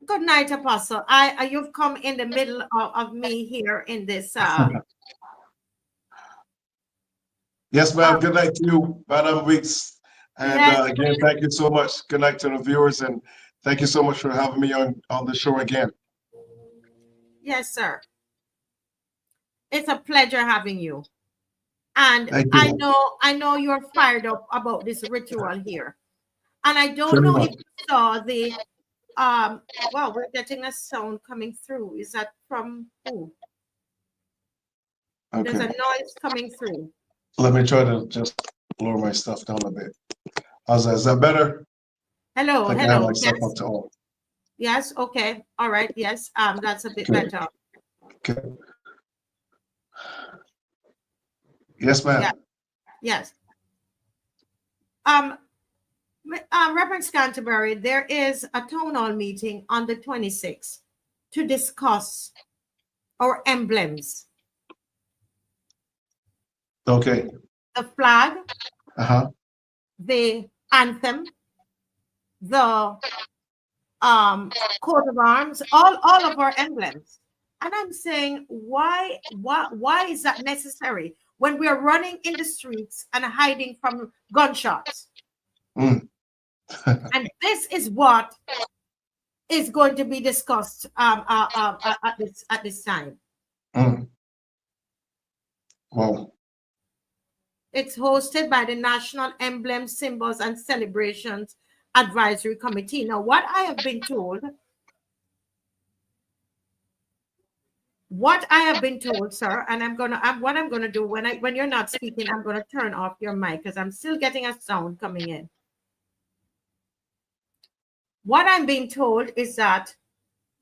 Good night, Apostle. You've come in the middle of me here in this. Yes, ma'am. Good night to you, Madam Weeks. And Yes, again, thank you so much. Good night to the viewers, and thank you so much for having me on the show again. yes, sir. It's a pleasure having you. And Thank I you know you're fired up about this ritual here. And I don't very know if much. you saw the well, we're getting a sound coming through. Is that from who? There's a Okay. noise coming through. Let me try to just lower my stuff down a bit. How's that? Is that better? I Hello, think I have my hello. stuff up Yes. to all. Yes, okay. All right. Yes. That's a bit Okay. better. Okay. Yes, Yeah, ma'am. yes. Um, Reverend Scantlebury, there is a town hall meeting on the 26th to discuss our emblems, Okay. the flag, Uh-huh. the anthem, the coat of arms, all of our emblems. And I'm saying, why is that necessary when we're running in the streets and hiding from gunshots? Mm. And this is what is going to be discussed at this time. Mm. Well, It's hosted by the National Emblem, Symbols, and Celebrations Advisory Committee. Now, what I have been told, sir, and what I'm gonna do when you're not speaking, I'm gonna turn off your mic because I'm still getting a sound coming in. What I'm being told is that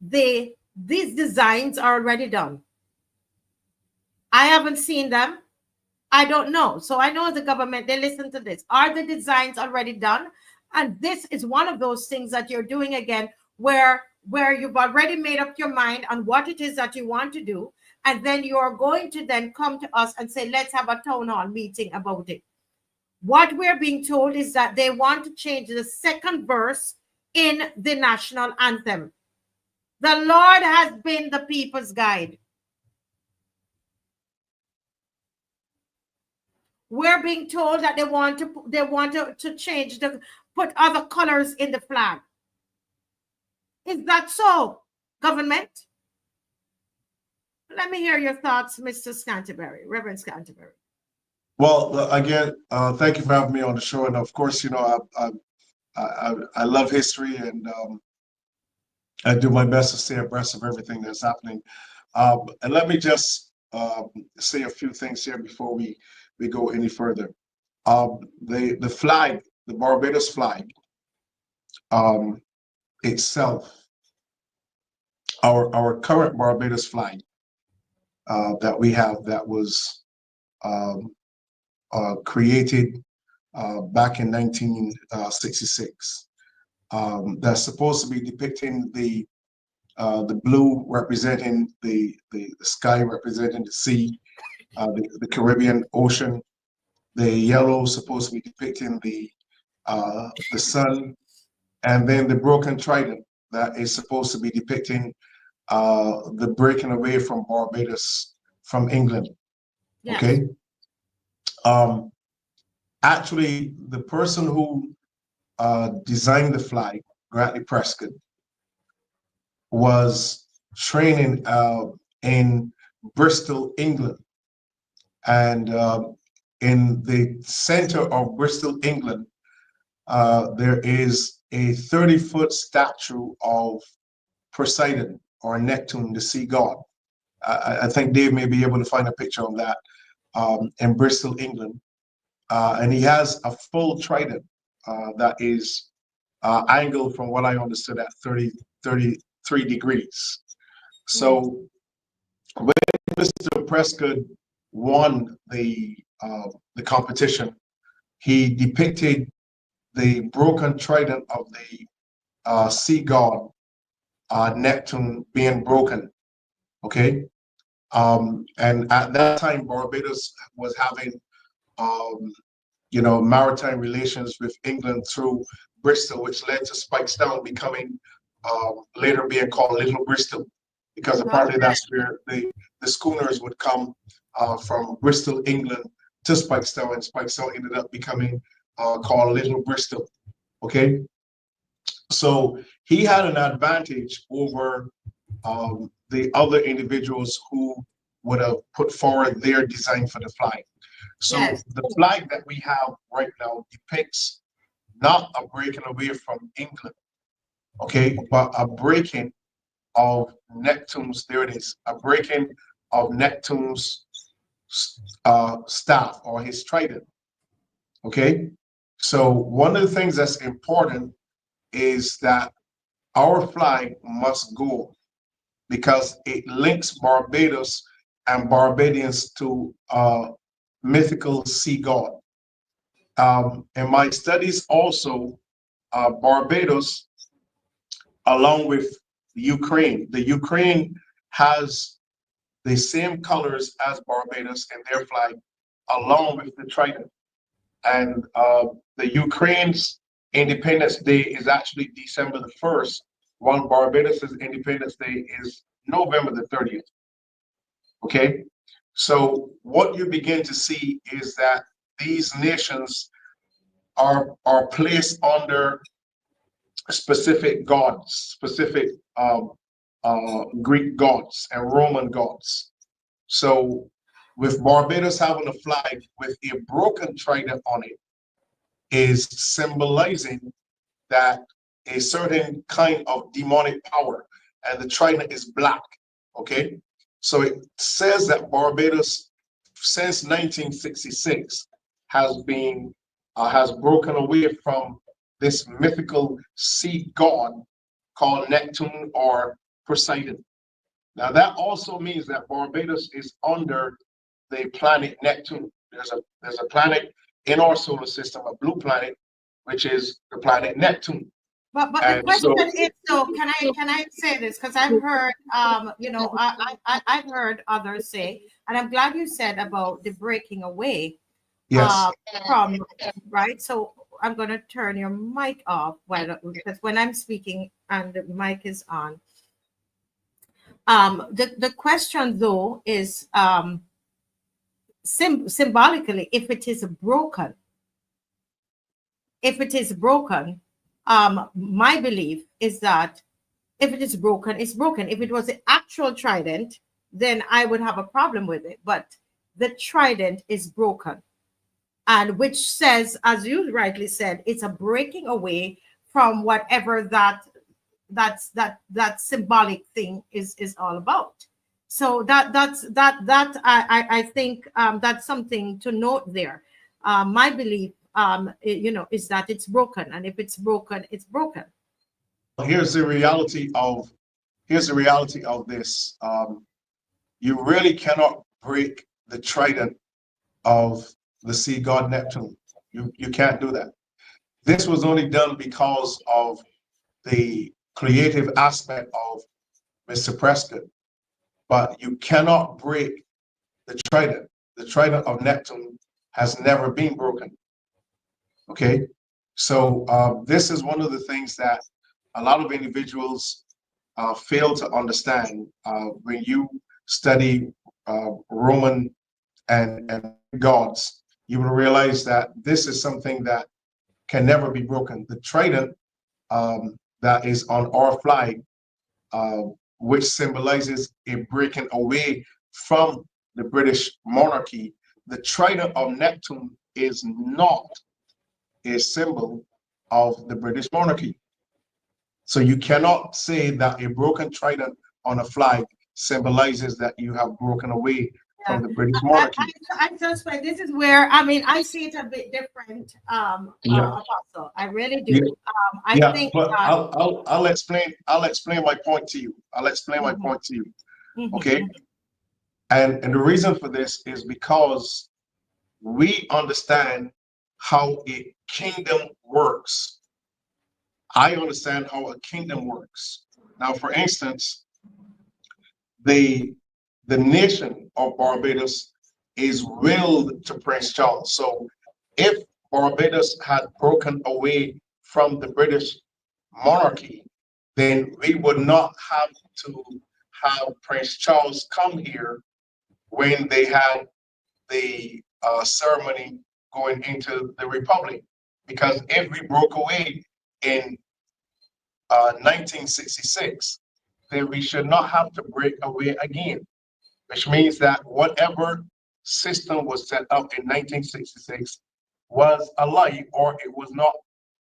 these designs are already done. I haven't seen them. I don't know. So I know the government, they listen to this. Are the designs already done? And this is one of those things that you're doing again, where you've already made up your mind on what it is that you want to do. And then you're going to then come to us and say, let's have a town hall meeting about it. What we're being told is that they want to change the second verse in the national anthem. The Lord has been the people's guide. We're being told that they want to change put other colors in the flag. Is that so, government? Let me hear your thoughts, Mr. Scantlebury, Reverend Scantlebury. well, again, thank you for having me on the show. And of course, I love history, and I do my best to stay abreast of everything that's happening. And let me just say a few things here before we go any further. The flag, the Barbados flag um, itself, our current Barbados flag that we have, that was um, created back in 1966. That's supposed to be depicting the blue representing the sky, representing the sea, the Caribbean Ocean. The yellow supposed to be depicting the sun, and then the broken trident that is supposed to be depicting the breaking away from Barbados from England. Yes. Okay. Actually, the person who designed the flag, Grantley Prescott, was training in Bristol, England. And in the center of Bristol, England, there is a 30-foot statue of Poseidon, or Neptune, the sea god. I think Dave may be able to find a picture of that in Bristol, England. And he has a full trident that is angled, from what I understood, at 33 degrees. So when Mr. Prescott won the competition, he depicted the broken trident of the sea god Neptune being broken. Okay, and at that time, Barbados was having maritime relations with England through Bristol, which led to Spikestown becoming later being called Little Bristol, because apparently Okay. that's where the schooners would come from Bristol, England to Spikestown, and Spikestown ended up becoming called Little Bristol. Okay, so he had an advantage over the other individuals who would have put forward their design for the flag. So Yes. the flag that we have right now depicts not a breaking away from England, okay, but a breaking of Neptune's, there it is, a breaking of Neptune's staff or his trident, okay? So one of the things that's important is that our flag must go because it links Barbados and Barbadians to mythical sea god. In my studies also, Barbados, along with the Ukraine has the same colors as Barbados in their flag, along with the trident. And the Ukraine's Independence Day is actually December the 1st, while Barbados's Independence Day is November the 30th. Okay, so what you begin to see is that these nations are placed under specific gods, specific Greek gods and Roman gods. So with Barbados having a flag with a broken trident on it is symbolizing that a certain kind of demonic power, and the trident is black. Okay, so it says that Barbados since 1966 has broken away from this mythical sea god called Neptune or Poseidon. Now that also means that Barbados is under the planet Neptune. There's a planet in our solar system, a blue planet, which is the planet Neptune. But the And question so is, so can I say this? Because I've heard, I've heard others say, and I'm glad you said about the breaking away yes, from, right. So I'm going to turn your mic off because when I'm speaking and the mic is on, the question though is symbolically, if it is broken, my belief is that if it is broken, it's broken. If it was the actual trident, then I would have a problem with it. But the trident is broken, and which says, as you rightly said, it's a breaking away from whatever that symbolic thing is all about. So I think that's something to note there. My belief, is that it's broken, and if it's broken, it's broken. here's the reality of this. You really cannot break the trident of the sea god Neptune. You can't do that. This was only done because of the creative aspect of Mr. Prescott, but you cannot break the trident. The trident of Neptune has never been broken. Okay, so this is one of the things that a lot of individuals fail to understand when you study Roman and gods. You will realize that this is something that can never be broken. The trident that is on our flag, uh, which symbolizes a breaking away from the British monarchy, the trident of Neptune is not a symbol of the British monarchy. So you cannot say that a broken trident on a flag symbolizes that you have broken away Yeah. from the British monarchy. I just find this is where, I mean, I see it a bit different, Yeah, Apostle. I really yeah, do. I yeah. think But that. I'll explain my point to you. I'll explain my Mhm, point to you. Okay. mhm, And the reason for this is because we understand how a kingdom works. I understand how a kingdom works. Now, for instance, the the nation of Barbados is willed to Prince Charles. So if Barbados had broken away from the British monarchy, then we would not have to have Prince Charles come here when they had the ceremony going into the Republic. Because if we broke away in 1966, then we should not have to break away again, which means that whatever system was set up in 1966 was a lie, or it was not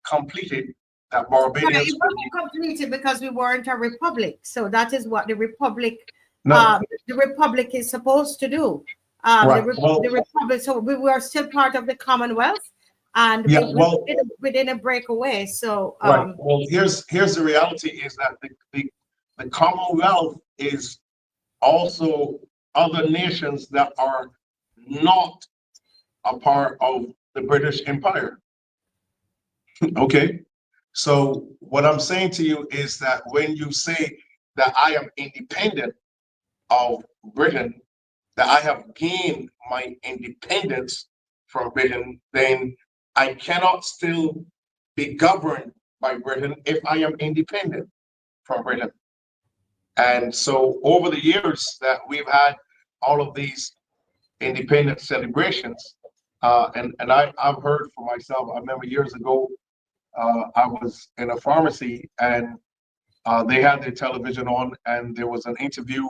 completed, that Right, Barbadians it would be. wasn't completed because we weren't a republic. So that is what No, the republic is supposed to do. right. Well, The republic. So we were still part of the Commonwealth, and yeah, well, we didn't break away. So right. Well, here's the reality is that the Commonwealth is also other nations that are not a part of the British Empire. Okay. So what I'm saying to you is that when you say that I am independent of Britain, that I have gained my independence from Britain, then I cannot still be governed by Britain if I am independent from Britain. And so over the years that we've had all of these independence celebrations, I've heard for myself, I remember years ago, I was in a pharmacy and they had their television on and there was an interview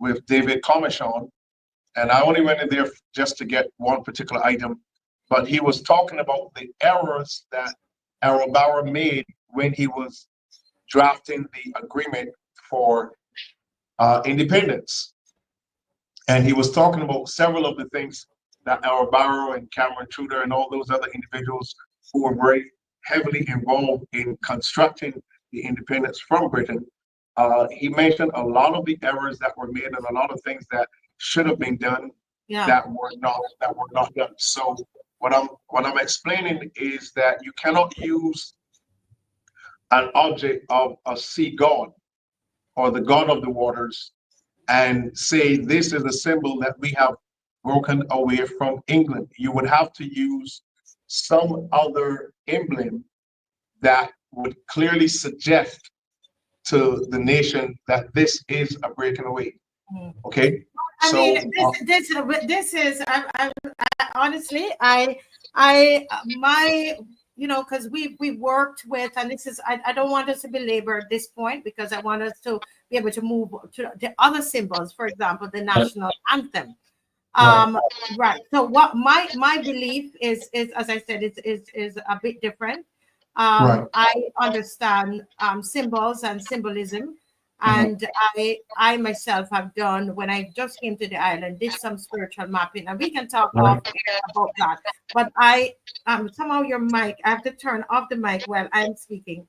with David Comishon. And I only went in there just to get one particular item, but he was talking about the errors that Errol Bauer made when he was drafting the agreement for independence. And he was talking about several of the things that Errol Bauer and Cameron Tudor and all those other individuals who were very heavily involved in constructing the independence from Britain. He mentioned a lot of the errors that were made and a lot of things that should have been done yeah, that were not done. So what I'm explaining is that you cannot use an object of a sea god or the god of the waters and say this is a symbol that we have broken away from England. You would have to use some other emblem that would clearly suggest to the nation that this is a breaking away. Okay, I so mean, this is I honestly, my, because we worked with, and this is, I don't want us to belabor this point because I want us to be able to move to the other symbols, for example, the national anthem. right, Right. So what my belief is as I said, is a bit different. right, I understand symbols and symbolism, mhm, and I myself have done, when I just came to the island, did some spiritual mapping, and we can talk right, off air about that. But somehow your mic, I have to turn off the mic while I'm speaking.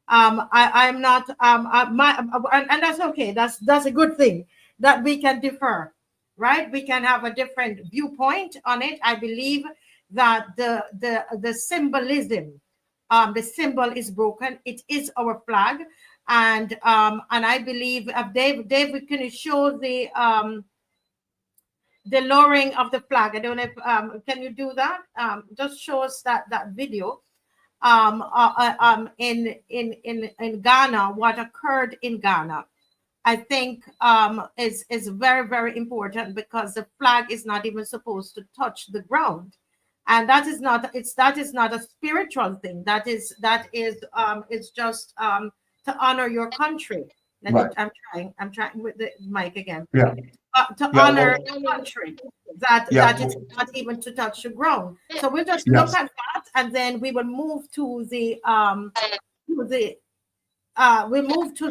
I'm not and that's okay. That's a good thing that we can differ, right? We can have a different viewpoint on it. I believe that the symbolism, the symbol is broken. It is our flag, and I believe, Dave, can you show the lowering of the flag? I don't know if can you do that? Just show us that video in Ghana, what occurred in Ghana. I think is very, very important, because the flag is not even supposed to touch the ground, and that is not a spiritual thing. It's just to honor your country. right, I'm trying with the mic again. yeah, To yeah, honor well, the country, yeah, that it's not even to touch the ground. So we'll just look yes, at that, and then we will move to the we move to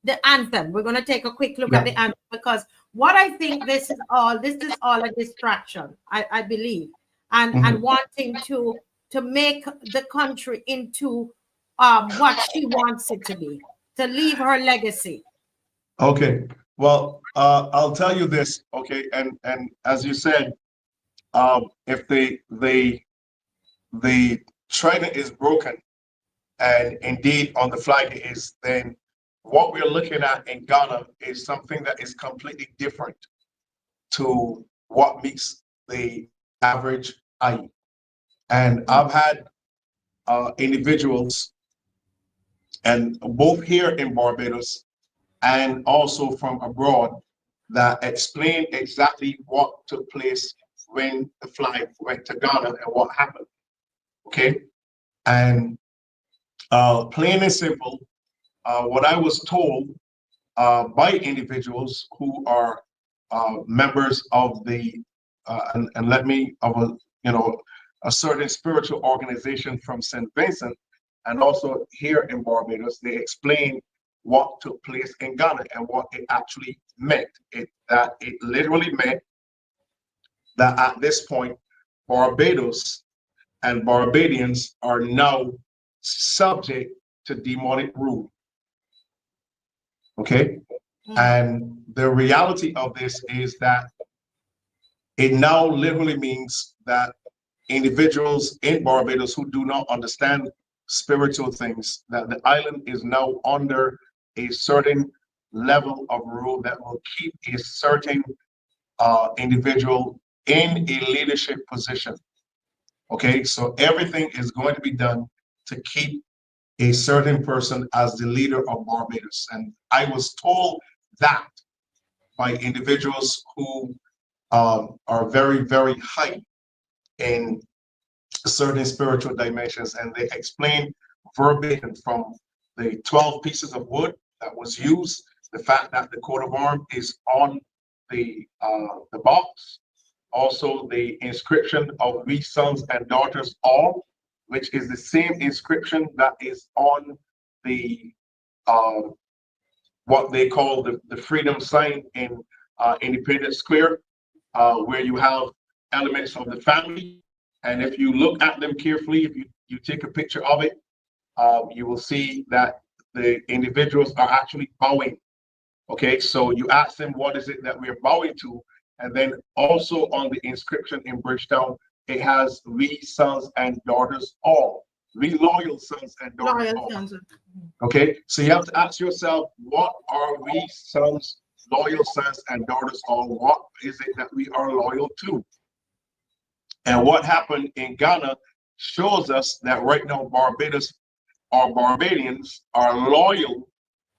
the anthem. We're going to take a quick look at yeah, the anthem, because what I think, this is all a distraction, I believe, and mhm, wanting to make the country into what she wants it to be, to leave her legacy. okay. Well, I'll tell you this, okay, and as you said, if the trident is broken, and indeed on the flag it is, then what we're looking at in Ghana is something that is completely different to what meets the average eye. And I've had individuals and both here in Barbados and also from abroad, that explain exactly what took place when the flag went to Ghana and what happened. Okay, and plain and simple, what I was told by individuals who are members of the and let me of a a certain spiritual organization from St. Vincent, and also here in Barbados, they explain what took place in Ghana and what it actually meant. That it literally meant that at this point, Barbados and Barbadians are now subject to demonic rule. Okay, and the reality of this is that it now literally means that individuals in Barbados who do not understand spiritual things, that the island is now under a certain level of rule that will keep a certain individual in a leadership position. Okay, so everything is going to be done to keep a certain person as the leader of Barbados. And I was told that by individuals who are very, very high in certain spiritual dimensions, and they explain verbatim from the 12 pieces of wood that was used, the fact that the coat of arms is on the box, also the inscription of "We sons and daughters all," which is the same inscription that is on the uh, what they call the freedom sign in Independence Square, where you have elements of the family. And if you look at them carefully, if you take a picture of it, you will see that the individuals are actually bowing. Okay, so you ask them, what is it that we're bowing to? And then also on the inscription in Bridgetown, it has "We sons and daughters all." We loyal sons and daughters Loyal all. sons. Okay, so you have to ask yourself, what are we sons, loyal sons and daughters all? What is it that we are loyal to? And what happened in Ghana shows us that right now Barbados or Barbadians are loyal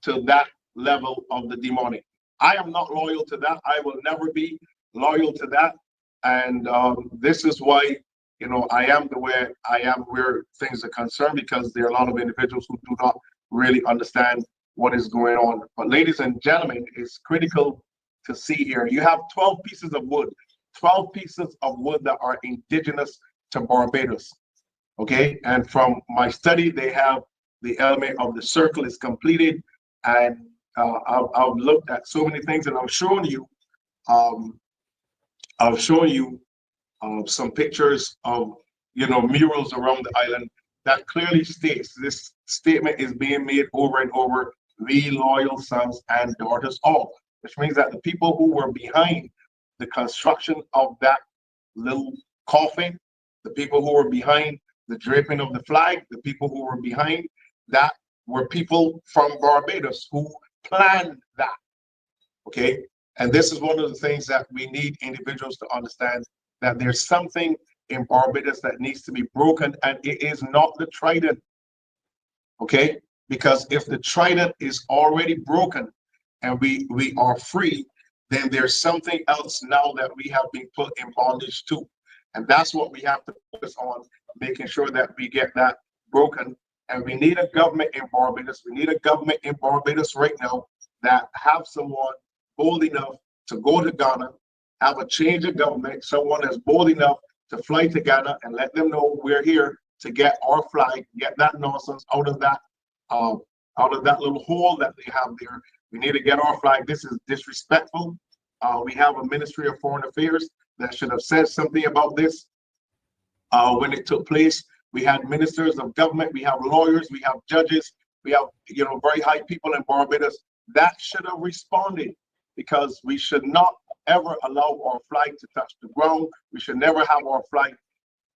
to that level of the demonic. I am not loyal to that. I will never be loyal to that. And this is why, I am the way I am where things are concerned, because there are a lot of individuals who do not really understand what is going on. But ladies and gentlemen, it's critical to see here. You have 12 pieces of wood, 12 pieces of wood that are indigenous to Barbados. Okay, and from my study, they have the element of the circle is completed, and I've looked at so many things, and um, I've shown you some pictures of murals around the island that clearly states this statement is being made over and over: "We loyal sons and daughters all," which means that the people who were behind the construction of that little coffin, the people who were behind the draping of the flag, the people who were behind that were people from Barbados who planned that. Okay. And this is one of the things that we need individuals to understand, that there's something in Barbados that needs to be broken, and it is not the trident. Okay. Because if the trident is already broken and we are free, then there's something else now that we have been put in bondage to. And that's what we have to focus on, making sure that we get that broken. And we need a government in Barbados. We need a government in Barbados right now that have someone bold enough to go to Ghana, have a change of government, someone that's bold enough to fly to Ghana and let them know we're here to get our flag, get that nonsense out of that little hole that they have there. We need to get our flag. This is disrespectful. We have a Ministry of Foreign Affairs that should have said something about this when it took place. We had ministers of government, we have lawyers, we have judges, we have very high people in Barbados that should have responded, because we should not ever allow our flag to touch the ground. We should never have our flag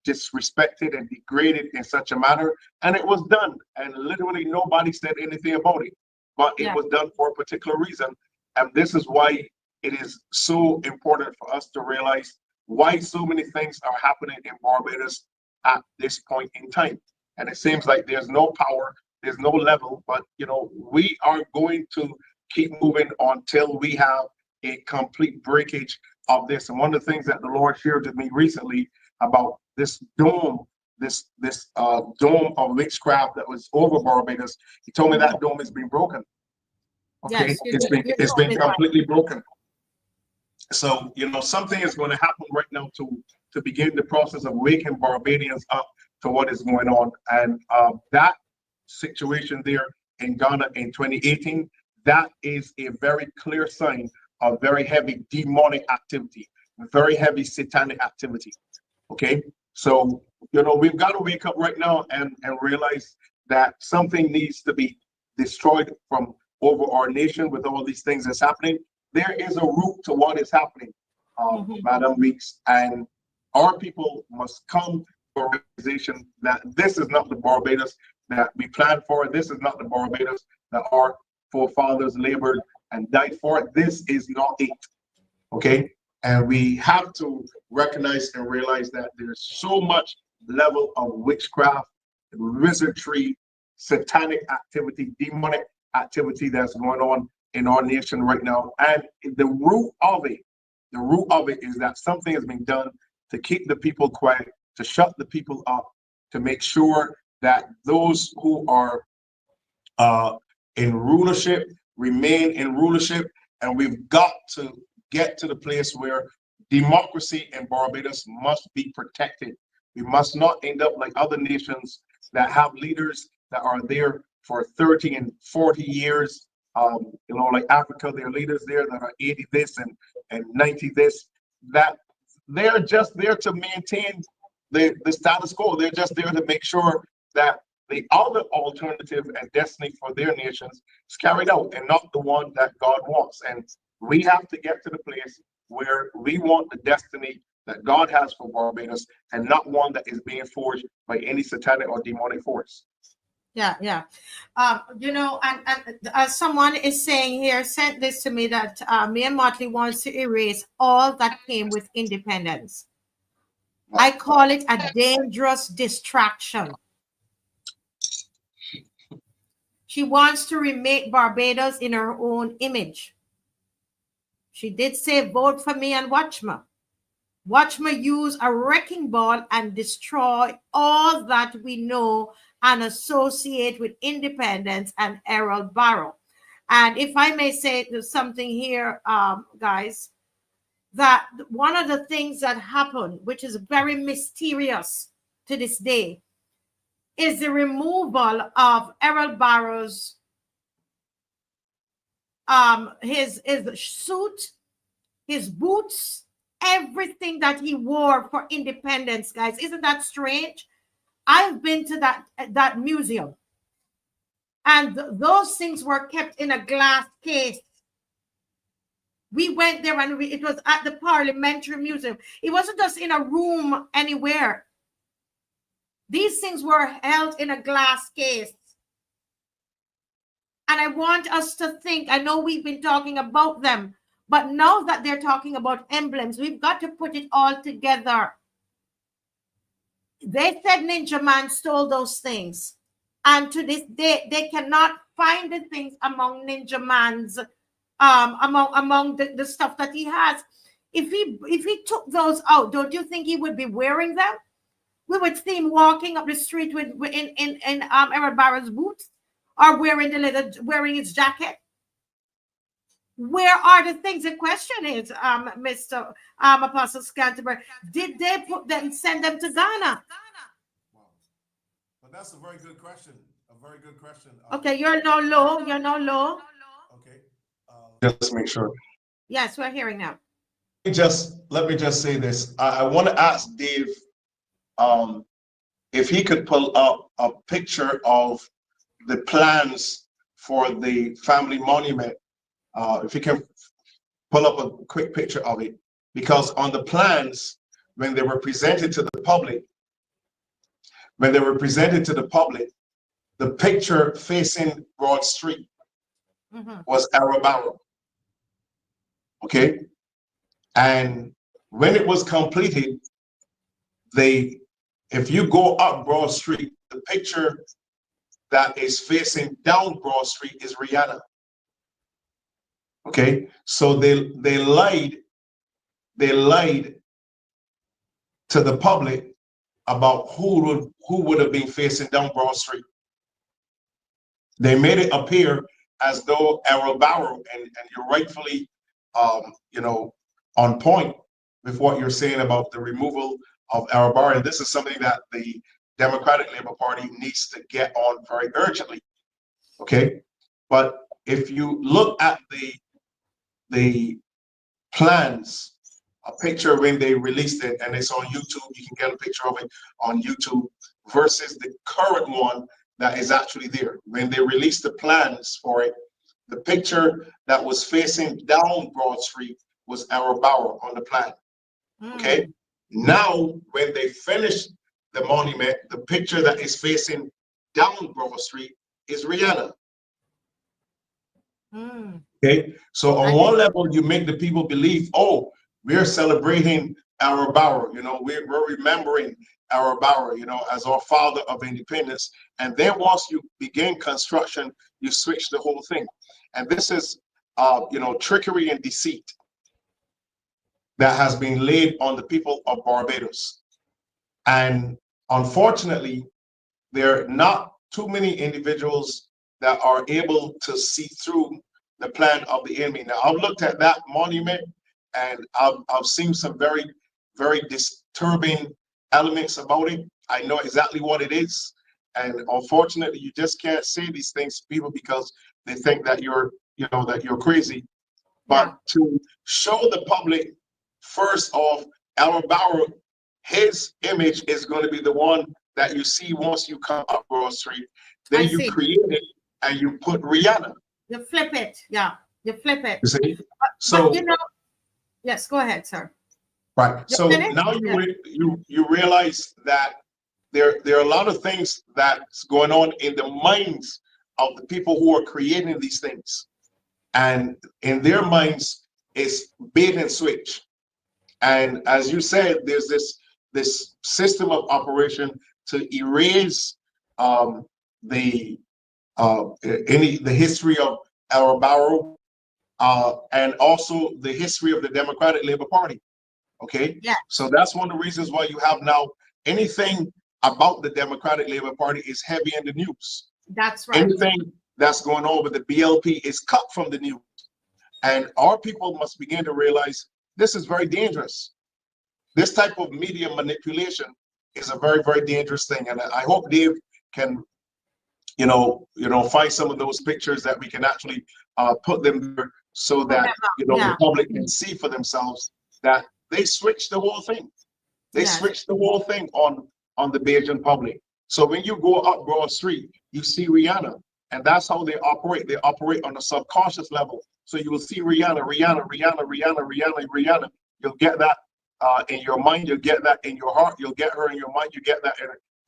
disrespected and degraded in such a manner. And it was done, and literally nobody said anything about it, but it was done for a particular reason. And this is why it is so important for us to realize why so many things are happening in Barbados at this point in time. And it seems like there's no power, there's no level, but we are going to keep moving until we have a complete breakage of this. And one of the things that the Lord shared with me recently about this dome, this dome of witchcraft that was over Barbados, he told me that dome has been broken. Okay, Yes, it's been completely broken. So something is going to happen right now to begin the process of waking Barbadians up to what is going on, and that situation there in Ghana in 2018, that is a very clear sign of very heavy demonic activity, very heavy satanic activity. Okay, so we've got to wake up right now and realize that something needs to be destroyed from over our nation with all these things that's happening. There is a root to what is happening, Madam Weeks, and our people must come to a realization that this is not the Barbados that we planned for. This is not the Barbados that our forefathers labored and died for. This is not it. Okay, and we have to recognize and realize that there's so much level of witchcraft, wizardry, satanic activity, demonic activity that's going on in our nation right now. And the root of it is that something has been done to keep the people quiet, to shut the people up, to make sure that those who are in rulership remain in rulership. And we've got to get to the place where democracy in Barbados must be protected. We must not end up like other nations that have leaders that are there for 30 and 40 years. Like Africa, there are leaders there that are 80 this and 90 this, that they're just there to maintain the status quo. They're just there to make sure that the other alternative and destiny for their nations is carried out and not the one that God wants. And we have to get to the place where we want the destiny that God has for Barbados and not one that is being forged by any satanic or demonic force. Yeah. And someone is saying here, sent this to me, that Mia Motley wants to erase all that came with independence. I call it a dangerous distraction. She wants to remake Barbados in her own image. She did say, vote for me and watch me. Watch me use a wrecking ball and destroy all that we know and associate with independence and Errol Barrow. And if I may say something here, guys, that one of the things that happened, which is very mysterious to this day, is the removal of Errol Barrow's his suit, his boots, everything that he wore for independence, guys. Isn't that strange? I've been to that museum, and those things were kept in a glass case. We went there, and it was at the Parliamentary Museum. It wasn't just in a room anywhere. These things were held in a glass case. And I want us to think, I know we've been talking about them, but now that they're talking about emblems, we've got to put it all together. They said Ninja Man stole those things. And to this day, they cannot find the things among Ninja Man's, among the stuff that he has. If he took those out, don't you think he would be wearing them? We would see him walking up the street in Errol Barrow's boots, or wearing his jacket. Where are the things? The question is, Mr. Apostle Scantlebury, did they put them, send them to Ghana? Wow. But that's a very good question. A very good question. Okay, you're no low. You're no low. Okay. Just make sure. Yes, we're hearing now. Let me just say this. I want to ask Dave if he could pull up a picture of the plans for the family monument. If he can pull up a quick picture of it, because on the plans, when they were presented to the public, the picture facing Broad Street was Errol Barrow. Okay, and when it was completed, if you go up Broad Street, the picture that is facing down Broad Street is Rihanna. Okay, so they lied to the public about who would have been facing down Broad Street. They made it appear as though Errol Barrow, and you're rightfully on point with what you're saying about the removal of Errol Barrow. And this is something that the Democratic Labour Party needs to get on very urgently. Okay, but if you look at the plans, a picture when they released it, and it's on YouTube, you can get a picture of it on YouTube, versus the current one that is actually there. When they released the plans for it, the picture that was facing down Broad Street was Errol Barrow on the plan. Okay, now when they finished the monument, the picture that is facing down Broad Street is Rihanna. Okay, so on one level, you make the people believe, oh, we're celebrating Errol Barrow, we're remembering Errol Barrow, as our father of independence. And then once you begin construction, you switch the whole thing. And this is, trickery and deceit that has been laid on the people of Barbados. And unfortunately, there are not too many individuals that are able to see through the plan of the enemy. Now, I've looked at that monument, and I've seen some very, very disturbing elements about it. I know exactly what it is. And unfortunately, you just can't say these things to people because they think that you're crazy. But to show the public, first off, Errol Barrow, his image is going to be the one that you see once you come up Broad Street. Then you create it and you put Rihanna. You flip it. Yeah, you flip it. You see? So, yes, go ahead, sir. Right. So now you realize that there are a lot of things that's going on in the minds of the people who are creating these things. And in their minds, it's bait and switch. And as you said, there's this system of operation to erase the history of Errol Barrow and also the history of the Democratic Labour Party. Okay. Yeah. So that's one of the reasons why you have now anything about the Democratic Labour Party is heavy in the news. That's right. Anything that's going on with the BLP is cut from the news. And our people must begin to realize this is very dangerous. This type of media manipulation is a very, very dangerous thing. And I hope Dave can, find some of those pictures that we can actually put them there so that, the public can see for themselves that they switched the whole thing. They switched the whole thing on the Bajan public. So when you go up Broad Street, you see Rihanna, and that's how they operate. They operate on a subconscious level. So you will see Rihanna. You'll get that in your mind. You'll get that in your heart. You'll get her in your mind. You get that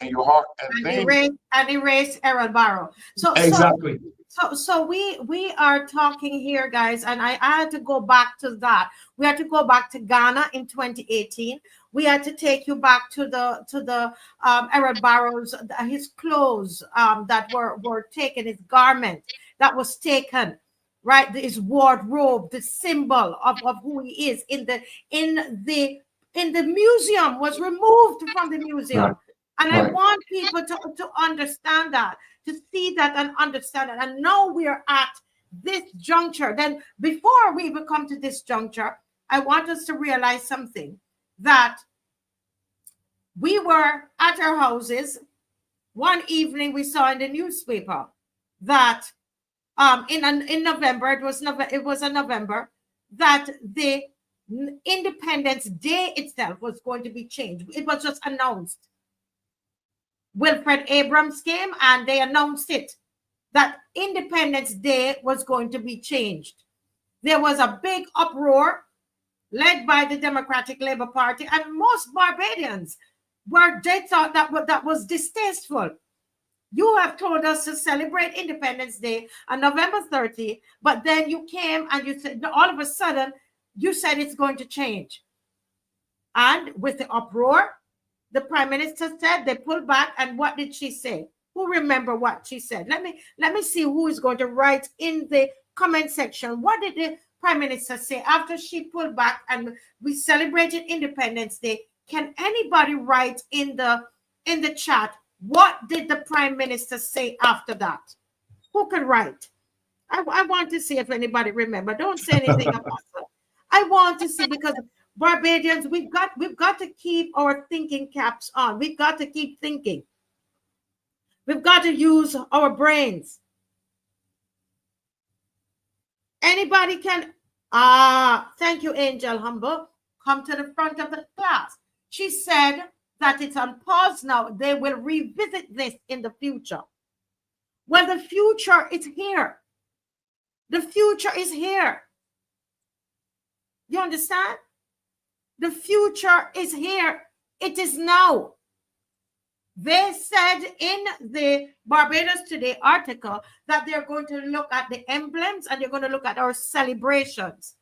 in your heart. And erase Errol Barrow. So exactly. So we are talking here, guys, and I had to go back to that. We had to go back to Ghana in 2018. We had to take you back to the Errol Barrow's his clothes that were taken, his garment that was taken, right? His wardrobe, the symbol of who he is in the museum was removed from the museum. Right. And I want people to understand that, to see that and understand it. And now we are at this juncture. Then before we even come to this juncture, I want us to realize something, that we were at our houses. One evening we saw in the newspaper that in November, it was a November, that the Independence Day itself was going to be changed. It was just announced. Wilfred Abrams came and they announced it, that Independence Day was going to be changed. There was a big uproar led by the Democratic Labour Party, and most Barbadians they thought that was distasteful. You have told us to celebrate Independence Day on November 30, but then you came and you said, all of a sudden, you said it's going to change. And with the uproar, the Prime Minister said they pulled back. And what did she say? who remember what she said? Let me see who is going to write in the comment section. What did the Prime Minister say after she pulled back and we celebrated Independence Day? Can anybody write in the chat, what did the Prime Minister say after that? Who can write? I want to see if anybody remember. Don't say anything, Apostle. I want to see, because Barbadians, we've got to keep our thinking caps on. We've got to keep thinking. We've got to use our brains. Anybody can, thank you, Angel Humble. Come to the front of the class. She said that it's on pause now. They will revisit this in the future. Well, the future is here. The future is here. You understand? The future is here. It is now. They said in the Barbados Today article that they're going to look at the emblems and they're going to look at our celebrations.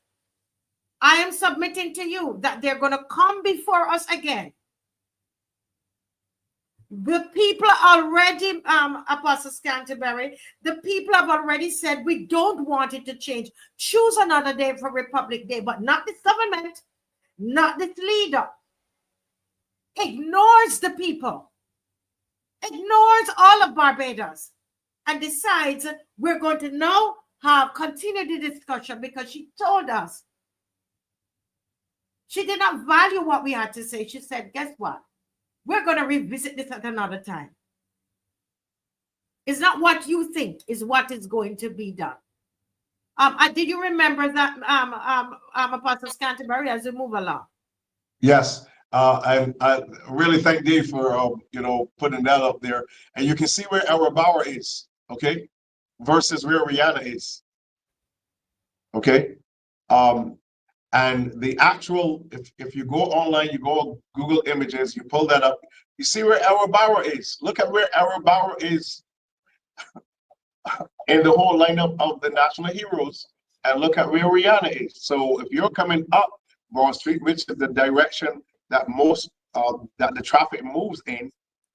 I am submitting to you that they're going to come before us again. The people already, Apostle Scantlebury, the people have already said we don't want it to change. Choose another day for Republic Day, but not this government, not this leader. Ignores the people, ignores all of Barbados, and decides we're going to now continue the discussion, because she told us she did not value what we had to say. She said, guess what? We're going to revisit this at another time. It's not what you think is what is going to be done. Did you remember that, Apostle Scantlebury, as we move along? Yes. I really thank Dave for putting that up there. And you can see where our Bauer is, okay, versus where Rihanna is. Okay. And the actual, if you go online, you go Google Images, you pull that up, you see where our Bauer is. Look at where our Bauer is in the whole lineup of the national heroes, and look at where Rihanna is. So if you're coming up Broad Street, which is the direction that most that the traffic moves in,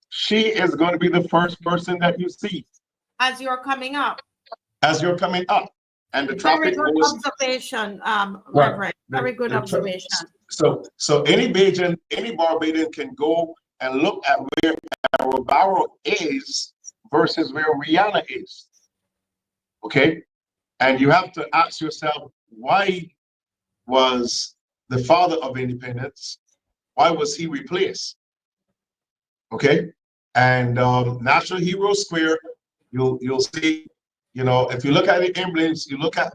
she is going to be the first person that you see as you're coming up. As you're coming up. And the traffic very good goes, observation, Reverend. Very good observation. So any Bajan, any Barbadian can go and look at where our Bauer is versus where Rihanna is. Okay? And you have to ask yourself, why was the father of independence, why was he replaced? Okay? And National Hero Square, you'll see, if you look at the emblems, you look at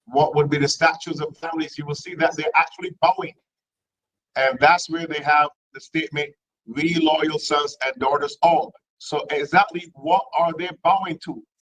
what would be the statues of families, you will see that they're actually bowing. And that's where they have the statement, we loyal sons and daughters all. So exactly what are they bowing to?